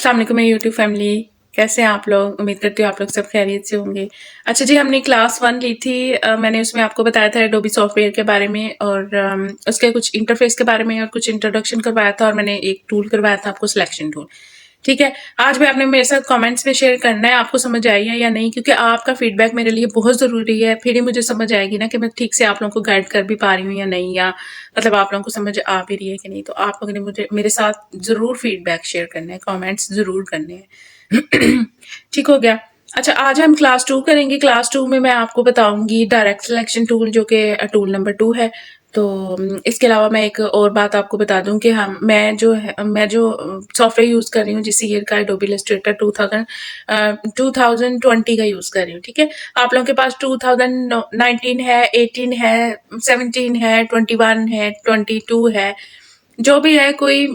अस्सलाम वालेकुम मेरी यूट्यूब फैमिली, कैसे हैं आप लोग? उम्मीद करती हूँ आप लोग सब खैरियत से होंगे। अच्छा जी, हमने क्लास 1 ली थी। मैंने उसमें आपको बताया था एडोबी सॉफ्टवेयर के बारे में और उसके कुछ इंटरफेस के बारे में और कुछ इंट्रोडक्शन करवाया था और मैंने एक टूल करवाया था आपको, सिलेक्शन टूल। ठीक है, आज भी आपने मेरे साथ कमेंट्स में शेयर करना है आपको समझ आई है या नहीं, क्योंकि आपका फीडबैक मेरे लिए बहुत ज़रूरी है। फिर ही मुझे समझ आएगी ना कि मैं ठीक से आप लोगों को गाइड कर भी पा रही हूँ या नहीं, या मतलब आप लोगों को समझ आ भी रही है कि नहीं। तो आप लोगों ने मुझे मेरे साथ ज़रूर फीडबैक शेयर करना है, कमेंट्स ज़रूर करने हैं। ठीक हो गया। अच्छा, आज हम क्लास 2 करेंगे। क्लास 2 में मैं आपको बताऊंगी डायरेक्ट सिलेक्शन टूल, जो कि टूल नंबर 2 है। तो इसके अलावा मैं एक और बात आपको बता दूं कि मैं जो सॉफ्टवेयर यूज़ कर रही हूँ जिस ईयर का, एडोबी इलस्ट्रेटर 2020 का यूज़ कर रही हूँ। ठीक है, आप लोगों के पास 2019 है, 18 है, 17 है, 21 है, 22 है, जो भी है कोई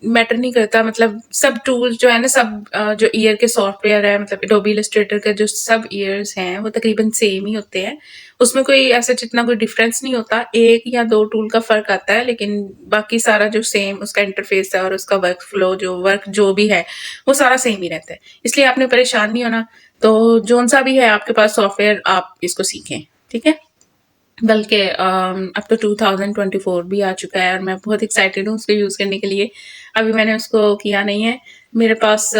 मैटर नहीं करता। मतलब सब टूल्स जो है ना, सब जो ईयर के सॉफ्टवेयर है, मतलब एडोबी इलस्ट्रेटर के जो सब ईयर्स हैं वो तकरीबन सेम ही होते हैं। उसमें कोई ऐसा जितना कोई डिफरेंस नहीं होता, एक या दो टूल का फर्क आता है, लेकिन बाकी सारा जो सेम उसका इंटरफेस है और उसका वर्क फ्लो जो भी है वो सारा सेम ही रहता है। इसलिए आपने परेशान नहीं होना। तो जोन सा भी है आपके पास सॉफ्टवेयर, आप इसको सीखें। ठीक है, बल्कि अब तो 2024 भी आ चुका है और मैं बहुत एक्साइटेड हूँ उसको यूज़ करने के लिए। अभी मैंने उसको किया नहीं है, मेरे पास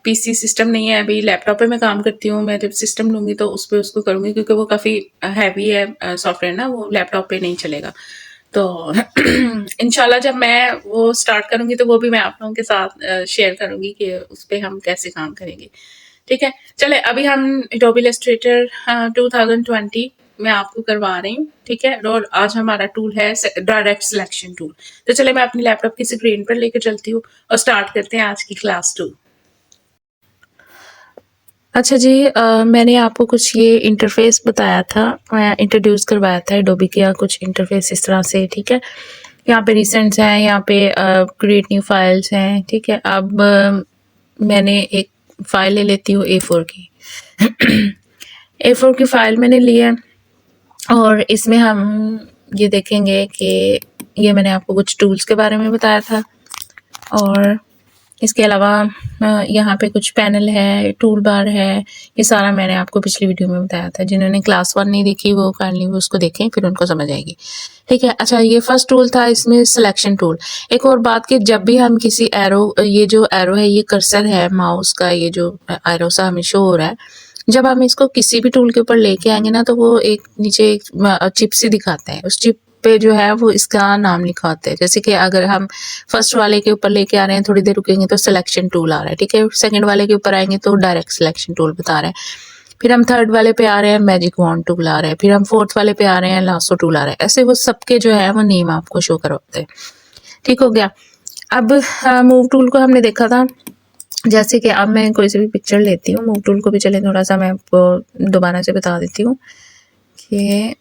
पीसी सिस्टम नहीं है। अभी लैपटॉप पे मैं काम करती हूँ। मैं जब सिस्टम लूँगी तो उस पे उसको करूँगी, क्योंकि वो काफ़ी हैवी है सॉफ्टवेयर ना, वो लैपटॉप पे नहीं चलेगा। तो इंशाल्लाह जब मैं वो स्टार्ट करूँगी तो वो भी मैं आप लोगों के साथ शेयर करूँगी कि उस पे हम कैसे काम करेंगे। ठीक है, चले अभी हम एडोबी इलस्ट्रेटर 2020 मैं आपको करवा रही हूँ। ठीक है, और आज हमारा टूल है डायरेक्ट सिलेक्शन टूल। तो चले मैं अपनी लैपटॉप की स्क्रीन पर लेकर चलती हूँ और स्टार्ट करते हैं आज की क्लास 2। अच्छा जी, मैंने आपको कुछ ये इंटरफेस बताया था, इंट्रोड्यूस करवाया था एडोबी का कुछ इंटरफेस इस तरह से। ठीक है, यहाँ पे रिसेंट्स हैं, यहाँ पे क्रिएट न्यू फाइल्स हैं। ठीक है, अब मैंने एक फाइल ले लेती हूँ A4 की। A4 की फाइल मैंने ली है और इसमें हम ये देखेंगे कि ये मैंने आपको कुछ टूल्स के बारे में बताया था, और इसके अलावा यहाँ पे कुछ पैनल है, टूल बार है। ये सारा मैंने आपको पिछली वीडियो में बताया था। जिन्होंने क्लास 1 नहीं देखी वो काइंडली वो उसको देखें, फिर उनको समझ आएगी। ठीक है, अच्छा ये फर्स्ट टूल था, इसमें सिलेक्शन टूल। एक और बात कि जब भी हम किसी एरो, ये जो एरो है ये कर्सर है माउस का, ये जो एरो सा हमें शो हो रहा है, जब हम इसको किसी भी टूल के ऊपर लेके आएंगे ना तो वो एक नीचे एक चिप सी दिखाते हैं। उस चिप पे जो है वो इसका नाम लिखा होता है। जैसे कि अगर हम फर्स्ट वाले के ऊपर लेके आ रहे हैं, थोड़ी देर रुकेंगे तो सिलेक्शन टूल आ रहा है। ठीक है, सेकंड वाले के ऊपर आएंगे तो डायरेक्ट सिलेक्शन टूल बता रहा है। फिर हम थर्ड वाले पे आ रहे हैं, मैजिक वॉन्ड टूल आ रहा है। फिर हम फोर्थ वाले पे आ रहे हैं, लासो टूल आ रहा है। ऐसे वो सबके जो है वो नेम आपको शो करवाते हैं। ठीक हो गया। अब मूव टूल को हमने देखा था। जैसे कि अब मैं कोई सी भी पिक्चर लेती हूँ, मूव टूल को भी चले थोड़ा सा मैं आपको दोबारा से बता देती हूँ कि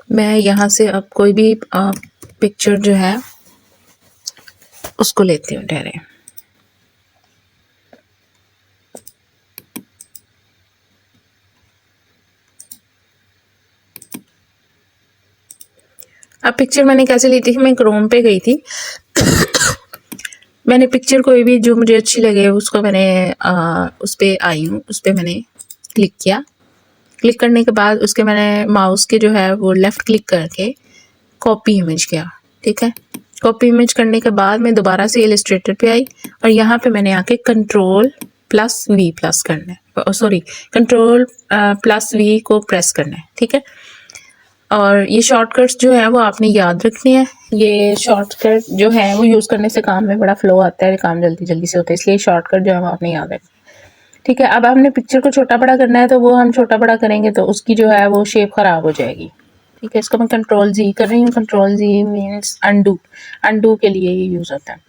मैं यहाँ से अब कोई भी पिक्चर जो है उसको लेती हूँ ठहरे। अब पिक्चर मैंने कैसे ली थी, मैं क्रोम पे गई थी। मैंने पिक्चर कोई भी जो मुझे अच्छी लगे उसको मैंने उस पे आई हूँ, उस पे मैंने क्लिक किया। क्लिक करने के बाद उसके मैंने माउस के जो है वो लेफ़्ट क्लिक करके कॉपी इमेज किया। ठीक है, कॉपी इमेज करने के बाद मैं दोबारा से इलस्ट्रेटर पे आई और यहाँ पे मैंने आके Ctrl+V+ करना है, सॉरी Ctrl+V को प्रेस करना है। ठीक है, और ये शॉर्टकट्स जो है वो आपने याद रखने हैं। ये शॉर्टकट जो है वो यूज़ करने से काम में बड़ा फ्लो आता है, काम जल्दी जल्दी से होता है, इसलिए शॉर्टकट जो है वो आपने याद रखना है। ठीक है, अब हमने पिक्चर को छोटा बड़ा करना है तो वो हम छोटा बड़ा करेंगे तो उसकी जो है वो शेप खराब हो जाएगी। ठीक है, इसको मैं Ctrl+Z कर रही हूँ। Ctrl+Z मीन्स अंडू के लिए ये यूज़ होता है।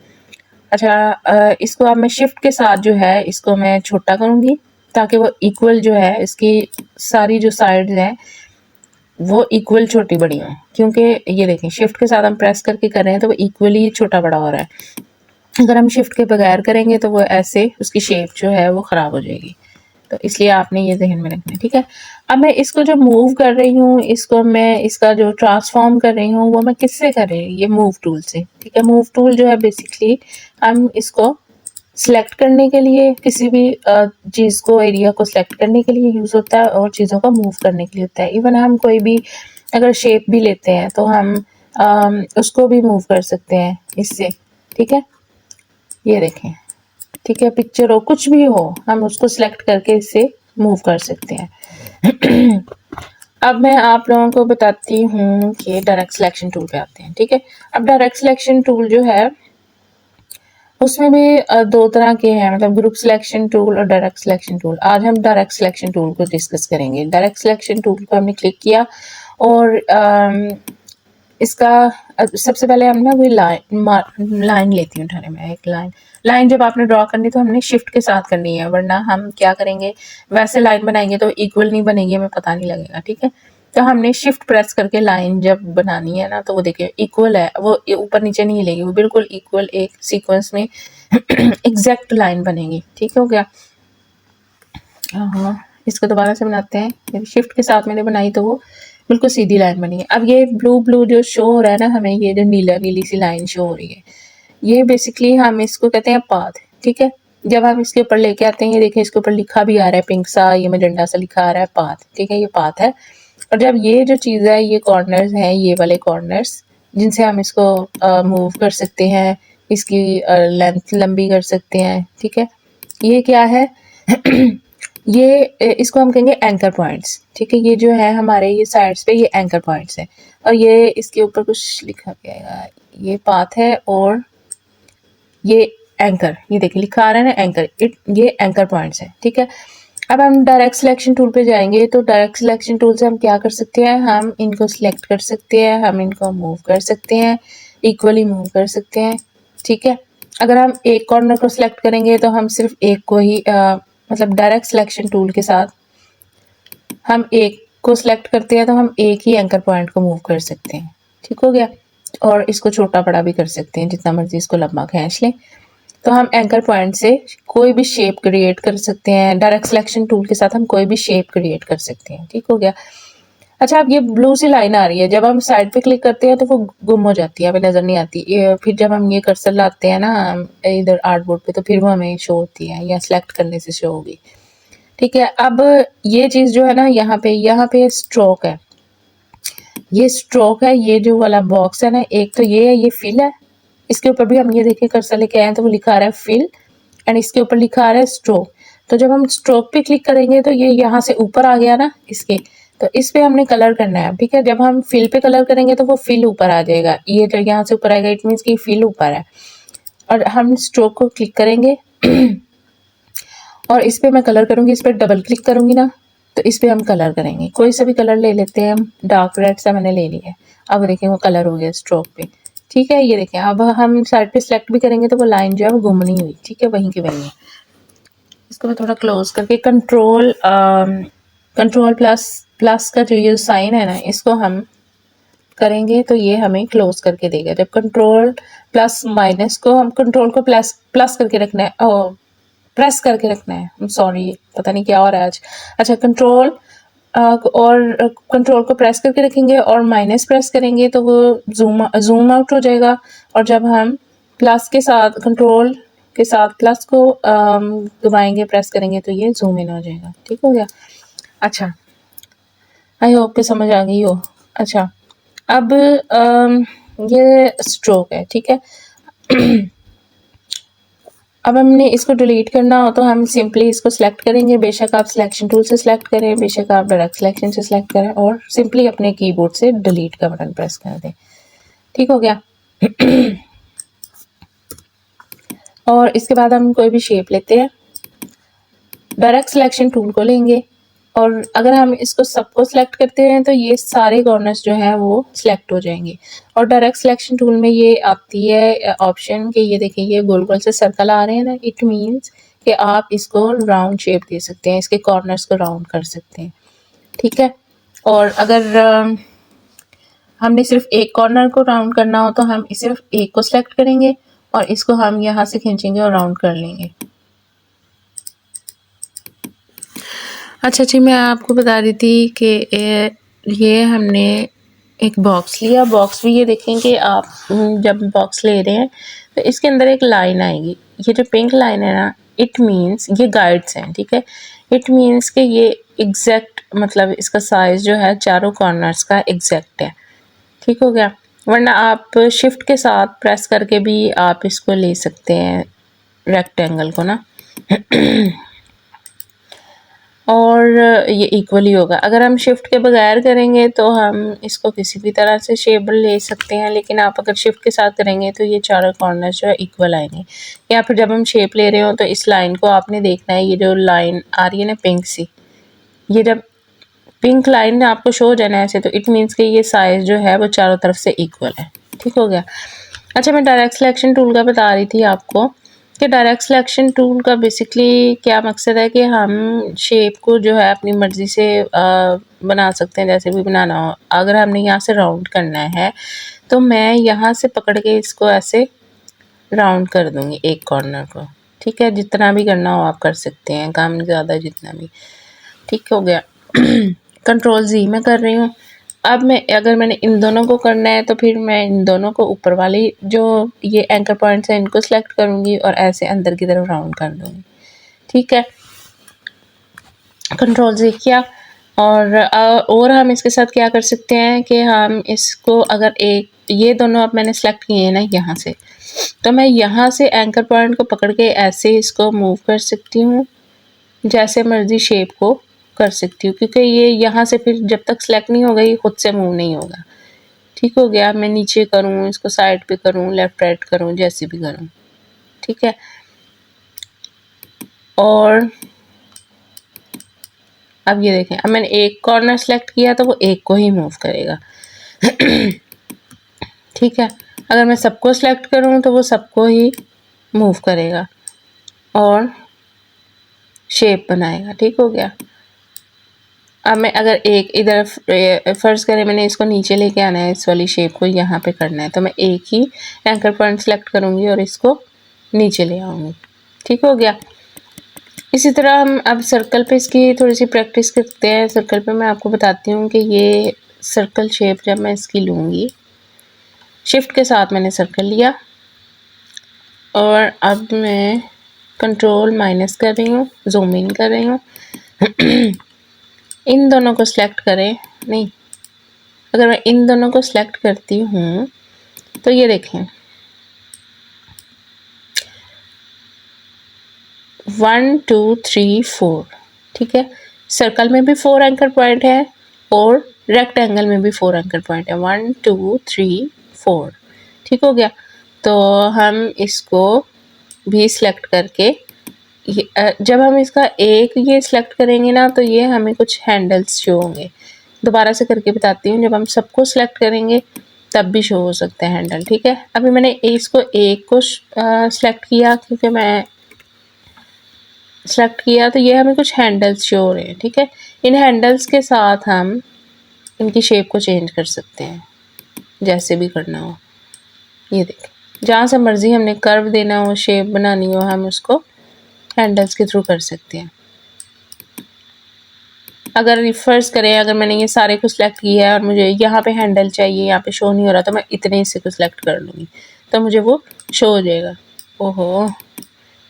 अच्छा, इसको अब मैं शिफ्ट के साथ जो है इसको मैं छोटा करूँगी ताकि वो इक्वल जो है इसकी सारी जो साइड्स हैं वो इक्वल छोटी बड़ी हों, क्योंकि ये देखें शिफ्ट के साथ हम प्रेस करके कर रहे हैं तो वो इक्वली छोटा बड़ा हो रहा है। अगर हम शिफ्ट के बगैर करेंगे तो वो ऐसे उसकी शेप जो है वो ख़राब हो जाएगी। तो इसलिए आपने ये ज़हन में रखना है, ठीक है। अब मैं इसको जो मूव कर रही हूँ, इसको मैं इसका जो ट्रांसफॉर्म कर रही हूँ वो मैं किससे कर रही हूँ, ये मूव टूल से, ठीक है। मूव टूल जो है बेसिकली हम इसको सिलेक्ट करने के लिए, किसी भी चीज़ को, एरिया को सिलेक्ट करने के लिए यूज़ होता है और चीज़ों को मूव करने के लिए होता है। इवन हम कोई भी अगर शेप भी लेते हैं तो हम उसको भी मूव कर सकते हैं इससे, ठीक है। ये देखें, ठीक है, पिक्चर हो कुछ भी हो, हम उसको सिलेक्ट करके इससे मूव कर सकते हैं। अब मैं आप लोगों को बताती हूँ कि डायरेक्ट सिलेक्शन टूल पे आते हैं, ठीक है। अब डायरेक्ट सिलेक्शन टूल जो है उसमें भी दो तरह के हैं, मतलब ग्रुप सिलेक्शन टूल और डायरेक्ट सिलेक्शन टूल। आज हम डायरेक्ट सिलेक्शन टूल को डिस्कस करेंगे। डायरेक्ट सिलेक्शन टूल को हमने क्लिक किया और इसका सबसे पहले हम ना कोई लाइन लेती हूँ उठाने में, एक लाइन जब आपने ड्रॉ करनी तो हमने शिफ्ट के साथ करनी है, वरना हम क्या करेंगे, वैसे लाइन बनाएंगे तो इक्वल नहीं बनेगी, हमें पता नहीं लगेगा, ठीक है। तो हमने शिफ्ट प्रेस करके लाइन जब बनानी है ना, तो वो देखिए इक्वल है, वो ऊपर नीचे नहीं हिलेगी, वो बिल्कुल इक्वल एक सीक्वेंस में एग्जैक्ट लाइन बनेगी, ठीक हो गया। हाँ, इसको दोबारा से बनाते हैं। शिफ्ट के साथ मैंने बनाई तो वो बिल्कुल सीधी लाइन बनी है। अब ये ब्लू जो शो हो रहा है ना हमें, ये जो नीली सी लाइन शो हो रही है, ये बेसिकली हम इसको कहते हैं पाथ, ठीक है। जब हम इसके ऊपर लेके आते हैं, ये देखिए इसके ऊपर लिखा भी आ रहा है पिंक सा, ये मैजेंटा सा लिखा आ रहा है पाथ, ठीक है, ये पाथ है। और जब ये जो चीज़ है, ये कॉर्नर्स हैं, ये वाले कॉर्नर्स जिनसे हम इसको मूव कर सकते हैं, इसकी लेंथ लंबी कर सकते हैं, ठीक है। ये क्या है? ये इसको हम कहेंगे एंकर पॉइंट्स, ठीक है। ये जो है हमारे ये साइड्स पे ये एंकर पॉइंट्स है, और ये इसके ऊपर कुछ लिखा गया है, ये पाथ है और ये एंकर, ये देखिए लिखा आ रहा है ना एंकर, ये एंकर पॉइंट्स है, ठीक है। अब हम डायरेक्ट सिलेक्शन टूल पे जाएंगे, तो डायरेक्ट सिलेक्शन टूल से हम क्या कर सकते हैं, हम इनको सिलेक्ट कर सकते हैं, हम इनको मूव कर सकते हैं, इक्वली मूव कर सकते हैं, ठीक है। अगर हम एक कॉर्नर को सिलेक्ट करेंगे तो हम सिर्फ एक को ही मतलब डायरेक्ट सिलेक्शन टूल के साथ हम एक को सिलेक्ट करते हैं तो हम एक ही एंकर पॉइंट को मूव कर सकते हैं, ठीक हो गया। और इसको छोटा बड़ा भी कर सकते हैं, जितना मर्जी इसको लंबा खींच लें। तो हम एंकर पॉइंट से कोई भी शेप क्रिएट कर सकते हैं, डायरेक्ट सिलेक्शन टूल के साथ हम कोई भी शेप क्रिएट कर सकते हैं, ठीक हो गया। अच्छा, अब ये ब्लू सी लाइन आ रही है, जब हम साइड पे क्लिक करते हैं तो वो गुम हो जाती है, हमें नज़र नहीं आती। ये फिर जब हम ये कर्सर लाते हैं ना इधर आर्टबोर्ड पे, तो फिर वो हमें शो होती है, या सिलेक्ट करने से शो होगी, ठीक है। अब ये चीज़ जो है ना, यहाँ पे स्ट्रोक है, ये स्ट्रोक है, ये जो वाला बॉक्स है ना, एक तो ये है, ये फिल है, इसके ऊपर भी हम ये देखिए कर्सर लेके आए हैं तो वो लिखा आ रहा है फिल, एंड इसके ऊपर लिखा आ रहा है स्ट्रोक। तो जब हम स्ट्रोक पे क्लिक करेंगे तो ये यहाँ से ऊपर आ गया ना इसके, तो इस पे हमने कलर करना है, ठीक है। जब हम फिल पे कलर करेंगे तो वो फिल ऊपर आ जाएगा, ये जो यहाँ से ऊपर आएगा इट मीन्स कि फिल ऊपर है। और हम स्ट्रोक को क्लिक करेंगे और इस पे मैं कलर करूँगी, इस पर डबल क्लिक करूँगी ना, तो इस पे हम कलर करेंगे, कोई सा भी कलर ले लेते हैं हम, डार्क रेड सा मैंने ले लिया है। अब देखिए वो कलर हो गया स्ट्रोक पे, ठीक है। ये देखें, अब हम साइड पे सिलेक्ट भी करेंगे तो वो लाइन जो है वो गुम नहीं हुई, ठीक है, वहीं की वहीं है। इसको मैं थोड़ा क्लोज करके कंट्रोल प्लस का जो ये साइन है ना, इसको हम करेंगे तो ये हमें क्लोज करके देगा। जब कंट्रोल प्लस माइनस को, हम कंट्रोल को प्लस करके रखना है, प्रेस करके रखना है, सॉरी पता नहीं क्या हो रहा है आज। अच्छा, और कंट्रोल को प्रेस करके रखेंगे और माइनस प्रेस करेंगे तो वो जूम आउट हो जाएगा। और जब हम प्लस के साथ, कंट्रोल के साथ प्लस को दबाएंगे, प्रेस करेंगे तो ये जूम इन हो जाएगा, ठीक हो गया। अच्छा, आई होप कि समझ आ गई हो। अच्छा, अब ये स्ट्रोक है, ठीक है। अब हमने इसको डिलीट करना हो तो हम सिंपली इसको सिलेक्ट करेंगे, बेशक आप सिलेक्शन टूल से सिलेक्ट करें, बेशक आप डायरेक्ट सिलेक्शन से सिलेक्ट करें, और सिंपली अपने कीबोर्ड से डिलीट का बटन प्रेस कर दें, ठीक हो गया। और इसके बाद हम कोई भी शेप लेते हैं, डायरेक्ट सिलेक्शन टूल को लेंगे, और अगर हम इसको सबको सिलेक्ट करते हैं तो ये सारे कॉर्नर्स जो हैं वो सिलेक्ट हो जाएंगे। और डायरेक्ट सिलेक्शन टूल में ये आती है ऑप्शन कि ये देखिए ये गोल गोल से सर्कल आ रहे हैं ना, इट मीन्स कि आप इसको राउंड शेप दे सकते हैं, इसके कॉर्नर्स को राउंड कर सकते हैं, ठीक है। और अगर हमने सिर्फ एक कॉर्नर को राउंड करना हो तो हम सिर्फ एक को सिलेक्ट करेंगे और इसको हम यहाँ से खींचेंगे और राउंड कर लेंगे। अच्छा जी, मैं आपको बता रही थी कि ये हमने एक बॉक्स लिया। बॉक्स भी ये देखें कि आप जब बॉक्स ले रहे हैं तो इसके अंदर एक लाइन आएगी। ये जो पिंक लाइन है ना, इट मीन्स ये गाइड्स हैं, ठीक है। इट मीन्स कि ये एग्जैक्ट मतलब इसका साइज़ जो है चारों कॉर्नर्स का एग्जैक्ट है, ठीक हो गया। वरना आप शिफ्ट के साथ प्रेस करके भी आप इसको ले सकते हैं रेक्टेंगल को ना और ये इक्वली होगा। अगर हम शिफ्ट के बगैर करेंगे तो हम इसको किसी भी तरह से शेप ले सकते हैं, लेकिन आप अगर शिफ्ट के साथ करेंगे तो ये चारों कॉर्नर जो है इक्वल आएंगे। या फिर जब हम शेप ले रहे हो तो इस लाइन को आपने देखना है, ये जो लाइन आ रही है ना पिंक सी, ये जब पिंक लाइन आपको शो हो जाना है ऐसे, तो इट मीन्स कि ये साइज़ जो है वो चारों तरफ से इक्वल है, ठीक हो गया। अच्छा, मैं डायरेक्ट सिलेक्शन टूल का बता रही थी आपको कि डायरेक्ट सिलेक्शन टूल का बेसिकली क्या मकसद है कि हम शेप को जो है अपनी मर्ज़ी से बना सकते हैं, जैसे भी बनाना हो। अगर हमने यहाँ से राउंड करना है तो मैं यहाँ से पकड़ के इसको ऐसे राउंड कर दूँगी एक कॉर्नर को, ठीक है। जितना भी करना हो आप कर सकते हैं, कम ज़्यादा जितना भी, ठीक हो गया। कंट्रोल Z में कर रही हूँ। अब मैं अगर मैंने इन दोनों को करना है तो फिर मैं इन दोनों को ऊपर वाली जो ये एंकर पॉइंट्स हैं इनको सेलेक्ट करूँगी और ऐसे अंदर की तरफ राउंड कर दूँगी, ठीक है। कंट्रोल Z किया और हम इसके साथ क्या कर सकते हैं कि हम इसको अगर एक ये दोनों अब मैंने सेलेक्ट किए हैं ना यहाँ से, तो मैं यहाँ से एंकर पॉइंट को पकड़ के ऐसे इसको मूव कर सकती हूँ, जैसे मर्जी शेप को कर सकती हूँ, क्योंकि ये यहाँ से फिर जब तक सेलेक्ट नहीं होगा ये खुद से मूव नहीं होगा, ठीक हो गया। मैं नीचे करूँ, इसको साइड पे करूँ, लेफ्ट राइट करूँ, जैसे भी करूँ, ठीक है। और अब ये देखें, अब मैंने एक कॉर्नर सेलेक्ट किया तो वो एक को ही मूव करेगा ठीक है। अगर मैं सबको सेलेक्ट करूँ तो वो सबको ही मूव करेगा और शेप बनाएगा, ठीक हो गया। अब मैं अगर एक इधर फर्ज करें मैंने इसको नीचे लेके आना है, इस वाली शेप को यहाँ पे करना है, तो मैं एक ही एंकर पॉइंट सेलेक्ट करूँगी और इसको नीचे ले आऊँगी, ठीक हो गया। इसी तरह हम अब सर्कल पे इसकी थोड़ी सी प्रैक्टिस करते हैं। सर्कल पे मैं आपको बताती हूँ कि ये सर्कल शेप जब मैं इसकी लूँगी, शिफ्ट के साथ मैंने सर्कल लिया और अब मैं कंट्रोल माइनस कर रही हूँ, जूम इन कर रही हूँ इन दोनों को सिलेक्ट करें, नहीं, अगर मैं इन दोनों को सिलेक्ट करती हूँ तो ये देखें 1 2 3 4, ठीक है। सर्कल में भी 4 एंकर पॉइंट है और रेक्टेंगल में भी 4 एंकर पॉइंट है, 1 2 3 4, ठीक हो गया। तो हम इसको भी सिलेक्ट करके जब हम इसका एक ये सिलेक्ट करेंगे ना तो ये हमें कुछ हैंडल्स शो होंगे। दोबारा से करके बताती हूँ, जब हम सबको सिलेक्ट करेंगे तब भी शो हो सकते हैं हैंडल, ठीक है। अभी मैंने इसको एक को सिलेक्ट किया, क्योंकि मैं सेलेक्ट किया तो ये हमें कुछ हैंडल्स शो हो रहे हैं, ठीक है। इन हैंडल्स के साथ हम इनकी शेप को चेंज कर सकते हैं, जैसे भी करना हो। ये देखें, जहाँ से मर्ज़ी हमने कर्व देना हो, शेप बनानी हो, हम उसको हैंडल्स के थ्रू कर सकते हैं। अगर रिफर्स करें, अगर मैंने ये सारे को सिलेक्ट किया है और मुझे यहाँ पे हैंडल चाहिए, यहाँ पे शो नहीं हो रहा, तो मैं इतने हिस्से को सिलेक्ट कर लूँगी तो मुझे वो शो हो जाएगा। ओहो,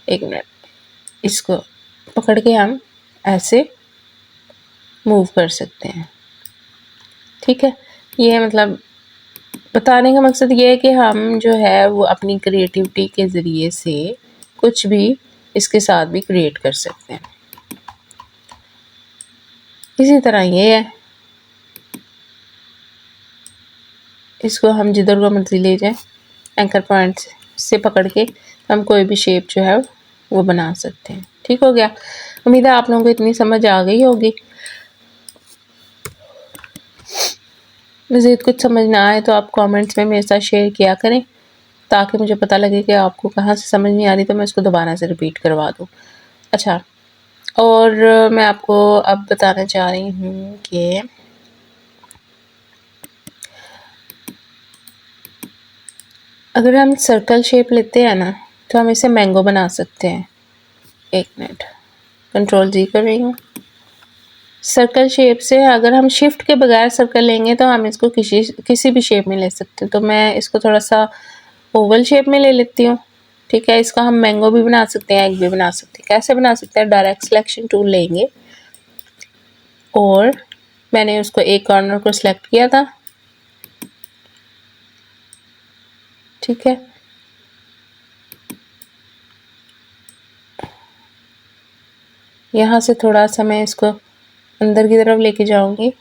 एक मिनट, इसको पकड़ के हम ऐसे मूव कर सकते हैं, ठीक है। ये मतलब बताने का मकसद ये है कि हम जो है वो अपनी क्रिएटिविटी के ज़रिए से कुछ भी इसके साथ भी क्रिएट कर सकते हैं। इसी तरह ये है, इसको हम जिधर को मर्जी ले जाएं, एंकर पॉइंट से पकड़ के हम कोई भी शेप जो है वो बना सकते हैं, ठीक हो गया। उम्मीद है आप लोगों को इतनी समझ आ गई होगी। मज़ीद कुछ समझ ना आए तो आप कमेंट्स में मेरे साथ शेयर किया करें, ताकि मुझे पता लगे कि आपको कहाँ से समझ नहीं आ रही, तो मैं इसको दोबारा से रिपीट करवा दूँ। अच्छा, और मैं आपको अब बताना चाह रही हूँ कि अगर हम सर्कल शेप लेते हैं ना तो हम इसे मैंगो बना सकते हैं। एक मिनट, कंट्रोल जी कर रही हूँ। सर्कल शेप से अगर हम शिफ्ट के बगैर सर्कल लेंगे तो हम इसको किसी भी शेप में ले सकते हैं। तो मैं इसको थोड़ा सा ओवल शेप में ले लेती हूँ। ठीक है, इसका हम मैंगो भी बना सकते हैं, एग भी बना सकते हैं। कैसे बना सकते हैं? डायरेक्ट सिलेक्शन टूल लेंगे और मैंने उसको एक कॉर्नर को सिलेक्ट किया था। ठीक है, यहाँ से थोड़ा सा मैं इसको अंदर की तरफ लेके जाऊंगी।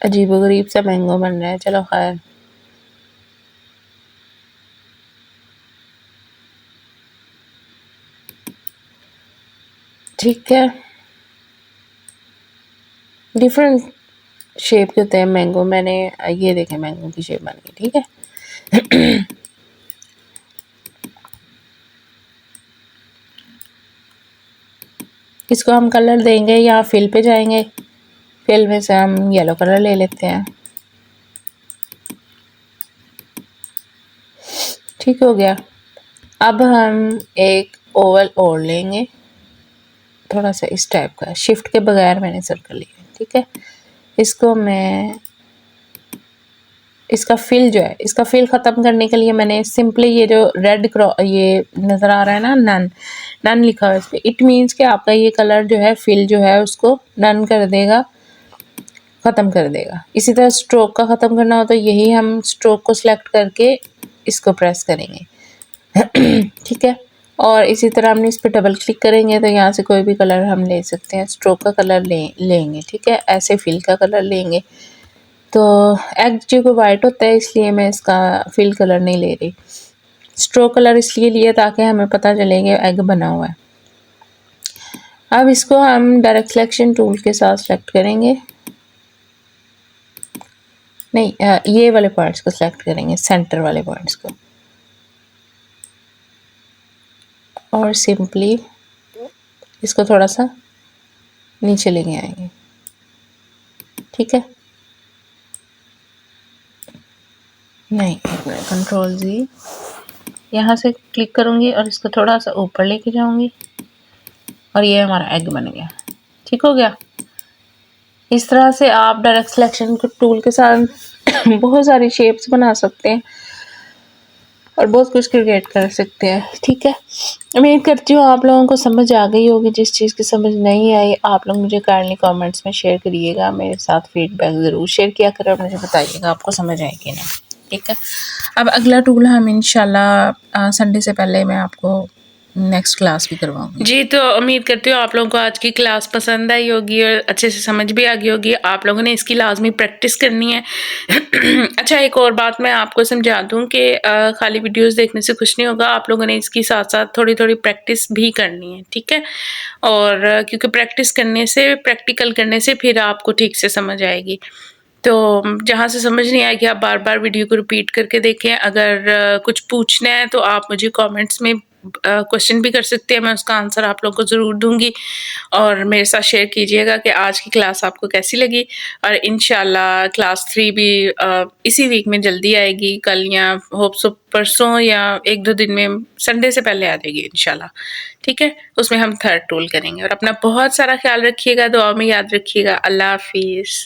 अजीबोगरीब सा मैंगो बन रहा है, चलो खैर। ठीक है, डिफरेंट शेप के होते हैं मैंगो। मैंने ये देखे मैंगो की शेप बन गई। ठीक है, इसको हम कलर देंगे, यहाँ फिल पे जाएंगे, फिल में से हम येलो कलर ले लेते हैं। ठीक हो गया। अब हम एक ओवल और लेंगे, थोड़ा सा इस टाइप का, शिफ्ट के बगैर मैंने सर्कल लिया। ठीक है, इसको मैं इसका फिल जो है, इसका फिल ख़त्म करने के लिए मैंने सिंपली ये जो रेड ये नज़र आ रहा है ना, नन नन लिखा हुआ है इस पर, इट मीन्स कि आपका ये कलर जो है, फिल जो है उसको नन कर देगा, ख़त्म कर देगा। इसी तरह स्ट्रोक का ख़त्म करना हो तो यही हम स्ट्रोक को सिलेक्ट करके इसको प्रेस करेंगे। ठीक है, और इसी तरह हमने इस पर डबल क्लिक करेंगे तो यहाँ से कोई भी कलर हम ले सकते हैं। स्ट्रोक का कलर लेंगे। ठीक है, ऐसे फिल का कलर लेंगे। तो एग जो वाइट होता है इसलिए मैं इसका फिल कलर नहीं ले रही। स्ट्रोक कलर इसलिए लिया ताकि हमें पता चले कि एग बना हुआ है। अब इसको हम डायरेक्ट सिलेक्शन टूल के साथ सेलेक्ट करेंगे। नहीं, ये वाले पॉइंट्स को सिलेक्ट करेंगे, सेंटर वाले पॉइंट्स को, और सिंपली इसको थोड़ा सा नीचे लेके आएंगे। ठीक है, नहीं, कंट्रोल जी, यहाँ से क्लिक करूँगी और इसको थोड़ा सा ऊपर लेके जाऊँगी और ये हमारा एग बन गया। ठीक हो गया। इस तरह से आप डायरेक्ट सिलेक्शन टूल के साथ बहुत सारी शेप्स बना सकते हैं और बहुत कुछ क्रिएट कर सकते हैं। ठीक है, उम्मीद करती हूँ आप लोगों को समझ आ गई होगी। जिस चीज़ की समझ नहीं आई आप लोग मुझे काइंडली कमेंट्स में शेयर करिएगा, मेरे साथ फीडबैक ज़रूर शेयर किया करें और मुझे बताइएगा आपको समझ आएगी ना। ठीक है, अब अगला टूल हम इंशाल्लाह संडे से पहले मैं आपको नेक्स्ट क्लास भी करवाऊंगी। जी, तो उम्मीद करती हूँ आप लोगों को आज की क्लास पसंद आई होगी और अच्छे से समझ भी आ गई होगी। आप लोगों ने इसकी लाजमी प्रैक्टिस करनी है। अच्छा, एक और बात मैं आपको समझा दूँ कि खाली वीडियोस देखने से कुछ नहीं होगा, आप लोगों ने इसकी साथ साथ थोड़ी थोड़ी प्रैक्टिस भी करनी है। ठीक है, और क्योंकि प्रैक्टिस करने से, प्रैक्टिकल करने से फिर आपको ठीक से समझ आएगी। तो जहाँ से समझ नहीं आएगी आप बार बार वीडियो को रिपीट करके देखें। अगर कुछ पूछना है तो आप मुझे कमेंट्स में क्वेश्चन भी कर सकते हैं, मैं उसका आंसर आप लोगों को ज़रूर दूंगी। और मेरे साथ शेयर कीजिएगा कि आज की क्लास आपको कैसी लगी। और इंशाल्लाह क्लास 3 भी इसी वीक में जल्दी आएगी, कल या होप सो परसों या 1-2 दिन में, संडे से पहले आ जाएगी इंशाल्लाह। ठीक है, उसमें हम थर्ड टूल करेंगे। और अपना बहुत सारा ख्याल रखिएगा, दुआ में याद रखिएगा। अल्लाह हाफिज़।